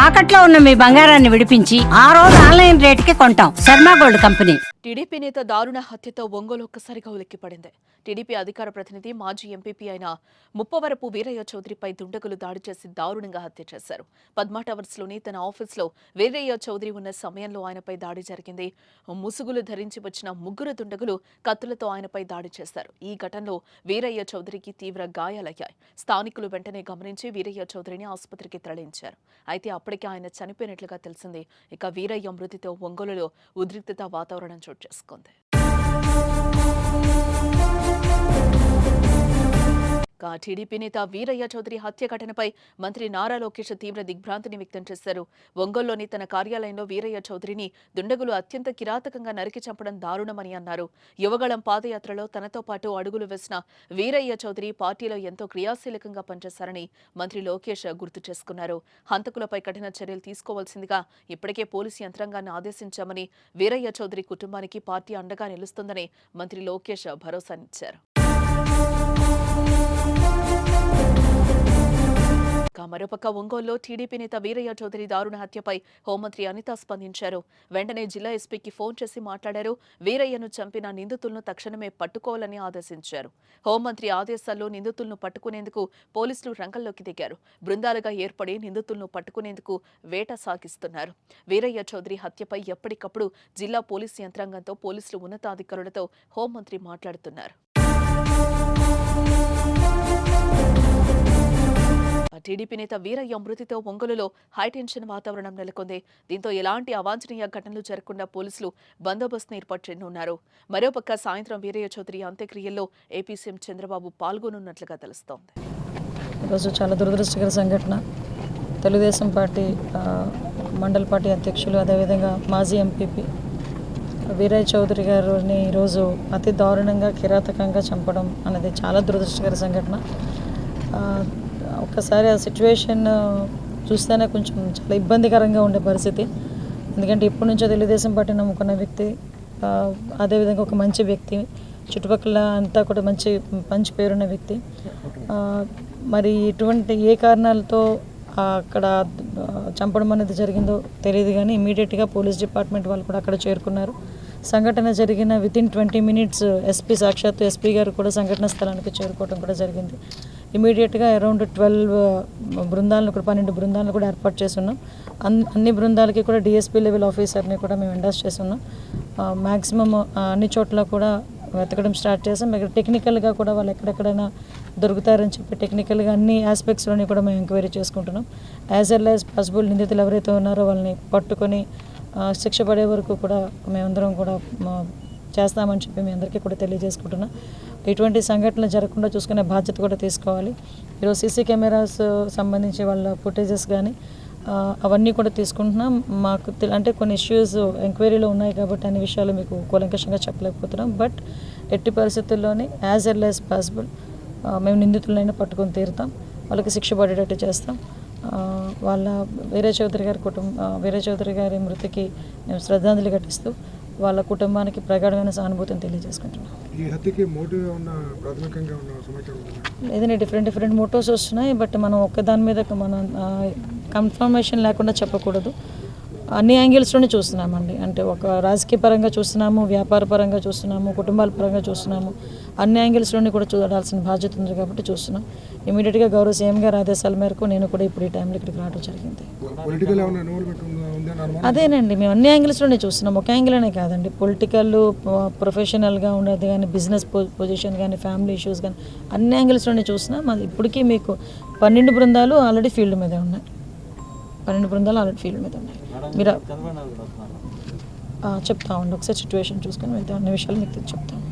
తాకట్లో ఉన్న మీ బంగారాన్ని విడిపించి ఆ రోజు ఆన్లైన్ రేటుకి కొంటాం. Sharma gold company. టీడీపీ నేత దారుణ హత్యతో ఒంగోలు ఒక్కసారిగా ఉలిక్కిపడింది. టీడీపీ అధికార ప్రతినిధి మాజీ ఎంపీపీ అయిన ముప్పవరపు వీరయ్య చౌదరిపై దుండగులు దాడి చేసి దారుణంగా హత్య చేశారు. పద్మా టవర్స్లోని తన ఆఫీసులో వీరయ్య చౌదరి ఉన్న సమయంలో ఆయనపై దాడి జరిగింది. ముసుగులు ధరించి వచ్చిన ముగ్గురు దుండగులు కత్తులతో ఆయనపై దాడి చేశారు. ఈ ఘటనలో వీరయ్య చౌదరికి తీవ్ర గాయాలయ్యాయి. స్థానికులు వెంటనే గమనించి వీరయ్య చౌదరిని ఆసుపత్రికి తరలించారు. అయితే అప్పటికే ఆయన చనిపోయినట్లుగా తెలిసింది. ఇక వీరయ్య మృతితో ఒంగోలులో ఉద్రిక్తత వాతావరణం చోటు చేసుకుంది. టీడీపీ నేత వీరయ్య చౌదరి హత్య ఘటనపై మంత్రి నారా లోకేష్ తీవ్ర దిగ్భ్రాంతిని వ్యక్తం చేశారు. ఒంగోలులోని తన కార్యాలయంలో వీరయ్య చౌదరిని దుండగులు అత్యంత కిరాతకంగా నరికి చంపడం దారుణమని అన్నారు. యువగళం పాదయాత్రలో తనతో పాటు అడుగులు వేసిన వీరయ్య చౌదరి పార్టీలో ఎంతో క్రియాశీలకంగా పనిచేశారని మంత్రి లోకేష్ గుర్తు చేసుకున్నారు. హంతకులపై కఠిన చర్యలు తీసుకోవాల్సిందిగా ఇప్పటికే పోలీసు యంత్రాంగాన్ని ఆదేశించామని, వీరయ్య చౌదరి కుటుంబానికి పార్టీ అండగా నిలుస్తుందని మంత్రి లోకేష్ భరోసానిచ్చారు. మరోపక్క ఒంగోలులో టీడీపీ నేత వీరయ్య చౌదరి దారుణ హత్యపై హోంమంత్రి అనిత స్పందించారు. వెంటనే జిల్లా ఎస్పీకి ఫోన్ చేసి మాట్లాడారు. వీరయ్యను చంపిన నిందితులను తక్షణమే పట్టుకోవాలని ఆదేశించారు. హోంమంత్రి ఆదేశాల్లో నిందితులను పట్టుకునేందుకు పోలీసులు రంగంలోకి దిగారు. బృందాలుగా ఏర్పడి నిందితులను పట్టుకునేందుకు వేట సాగిస్తున్నారు. వీరయ్య చౌదరి హత్యపై ఎప్పటికప్పుడు జిల్లా పోలీసు యంత్రాంగంతో పోలీసులు ఉన్నతాధికారులతో హోంమంత్రి మాట్లాడుతున్నారు. టీడీపీ నేత వీరయ్య మృతితో ఒంగోలులో హైటెన్షన్ వాతావరణం నెలకొంది. దీంతో ఎలాంటి అవాంఛనీయ ఘటనలు జరగకుండా పోలీసులు బందోబస్తును ఏర్పాటు చేయనున్నారు. మరోపక్క సాయంత్రం వీరయ్య చౌదరి అంత్యక్రియల్లో ఏపీ సీఎం చంద్రబాబు పాల్గొనున్నట్లుగా తెలుస్తోంది. ఈరోజు చాలా దురదృష్టకర సంఘటన. తెలుగుదేశం పార్టీ మండల పార్టీ అధ్యక్షులు, అదేవిధంగా మాజీ ఎంపీపీ వీరయ్య చౌదరి గారిని ఈరోజు అతి దారుణంగా కిరాతకంగా చంపడం అనేది చాలా దురదృష్టకర సంఘటన. ఒక్కసారి ఆ సిచ్యువేషన్ చూస్తేనే కొంచెం చాలా ఇబ్బందికరంగా ఉండే పరిస్థితి. ఎందుకంటే ఇప్పటి నుంచో తెలుగుదేశం పార్టీ నమ్ముకున్న వ్యక్తి, అదేవిధంగా ఒక మంచి వ్యక్తి, చుట్టుపక్కల అంతా కూడా మంచి పేరున్న వ్యక్తి. మరి ఇటువంటి ఏ కారణాలతో అక్కడ చంపడం అనేది జరిగిందో తెలియదు, కానీ ఇమీడియట్గా పోలీస్ డిపార్ట్మెంట్ వాళ్ళు కూడా అక్కడ చేరుకున్నారు. సంఘటన జరిగిన వితిన్ 20 minutes సాక్షాత్తు ఎస్పీ గారు కూడా సంఘటన స్థలానికి చేరుకోవడం కూడా జరిగింది. ఇమీడియట్గా అరౌండ్ 12 బృందాలను కూడా 12 బృందాలను కూడా ఏర్పాటు చేస్తున్నాం. అన్ని బృందాలకి కూడా డిఎస్పీ లెవెల్ ఆఫీసర్ని కూడా మేము ఎండాస్ చేస్తున్నాం. మ్యాక్సిమం అన్ని చోట్ల కూడా వెతకడం స్టార్ట్ చేసాం. ఇక్కడ టెక్నికల్గా కూడా వాళ్ళు ఎక్కడెక్కడైనా దొరుకుతారని చెప్పి టెక్నికల్గా అన్ని ఆస్పెక్ట్స్లోని కూడా మేము ఎంక్వైరీ చేసుకుంటున్నాం. యాజ్ వెల్ యాజ్ పాసిబుల్ నిందితులు ఎవరైతే ఉన్నారో వాళ్ళని పట్టుకొని శిక్ష పడే వరకు కూడా మేమందరం కూడా చేస్తామని చెప్పి మీ అందరికీ కూడా తెలియజేసుకుంటున్నాం. ఇటువంటి సంఘటనలు జరగకుండా చూసుకునే బాధ్యత కూడా తీసుకోవాలి. ఈరోజు సీసీ కెమెరాస్ సంబంధించి వాళ్ళ ఫుటేజెస్ కానీ అవన్నీ కూడా తీసుకుంటున్నాం. మాకు అంటే కొన్ని ఇష్యూస్ ఎంక్వైరీలో ఉన్నాయి కాబట్టి అన్ని విషయాలు మీకు కూలంకషంగా చెప్పలేకపోతున్నాం. బట్ ఎట్టి పరిస్థితుల్లోనే యాజ్ ఎర్లీ యాజ్ పాసిబుల్ మేము నిందితులైనా పట్టుకొని తీరుతాం, వాళ్ళకి శిక్ష పడేటట్టు చేస్తాం. వాళ్ళ వీరయ్య చౌదరి గారి మృతికి మేము శ్రద్ధాంజలి ఘటిస్తూ వాళ్ళ కుటుంబానికి ప్రగాఢమైన సానుభూతిని తెలియజేసుకుంటున్నాం. లేదంటే డిఫరెంట్ మోటివ్స్ వస్తున్నాయి. బట్ మనం ఒక్కదాని మీద మనం కన్ఫర్మేషన్ లేకుండా చెప్పకూడదు. అన్ని యాంగిల్స్లోనే చూస్తున్నామండి. అంటే ఒక రాజకీయ పరంగా చూస్తున్నాము, వ్యాపార పరంగా చూస్తున్నాము, కుటుంబాల పరంగా చూస్తున్నాము. అన్ని యాంగిల్స్లోనే కూడా చూడాల్సిన బాధ్యత ఉంది కాబట్టి చూస్తున్నాం. ఇమీడియట్గా గౌరవ సీఎం గారి ఆదేశాల మేరకు నేను కూడా ఇప్పుడు ఈ టైంలో ఇక్కడికి రావడం జరిగింది. అదేనండి, మేము అన్ని యాంగిల్స్లోనే చూస్తున్నాం. ఒక యాంగిల్నే కాదండి, పొలిటికల్, ప్రొఫెషనల్గా ఉండేది కానీ, బిజినెస్ పొజిషన్ కానీ, ఫ్యామిలీ ఇష్యూస్ కానీ అన్ని యాంగిల్స్లోనే చూస్తున్నాం. అది ఇప్పటికీ మీకు 12 బృందాలు ఆల్రెడీ ఫీల్డ్ మీద ఉన్నాయి. 12 బృందాలు ఆల్రెడీ ఫీల్డ్ మీద ఉన్నాయి. మీరు చెప్తా ఉండి ఒకసారి సిచ్యువేషన్ చూసుకొని అన్ని విషయాలు మీకు చెప్తాను.